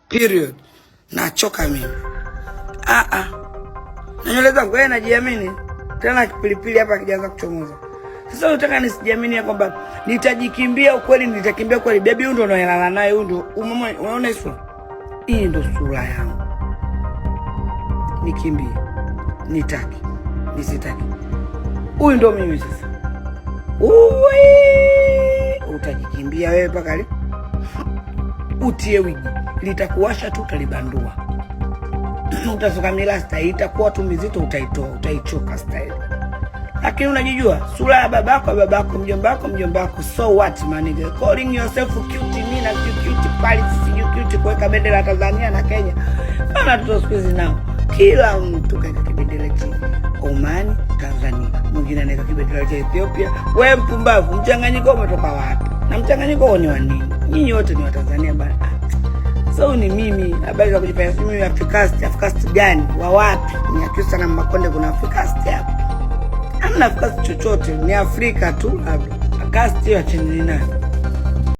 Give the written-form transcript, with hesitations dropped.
Period. Nachoka mimi. Na nywele zangu wewe najiamini. Tena kipilipili hapa kijaanza kuchomoza. Sasa unataka nisijiamini ya kwamba nitajikimbia ukweli, nitakimbia kweli. Baby huyu ndo unalala naye, huyu ndo unaona hizo. Hii ndo sura yangu. Nikimbie. Nitaki. Nisitaki. Huyu ndo mimi sasa. Utajikimbia wewe mpaka leo. Utie wigi. Litakuwasha tu utalibandua. Utasuka milasta itakuwa tu mizito, utaitoa, utaichoka style. Lakini unajijua sura ya babako, mjomba wako, so what man nigga? Calling yourself cute, mimi na cute pale, si cute kuweka bendera ya Tanzania na Kenya. Bana tuto squeeze nao. Kila mtu kaeka kibendera chini. Oman, Tanzania. Mwingine anaweka kibendera cha Ethiopia. Wewe mpumbavu, mchanganyiko umetoka wapi? Na mchanganyiko ni wa nini? Nyinyi wote ni wa Tanzania bana. So ni mimi, habari za kujipea mimi Africast gani? Wa wapi? Ni Akiusa na Makonde kuna Africast hapa. Hamna Africast chochote, ni Afrika tu labda. Africast hiyo acheni nani?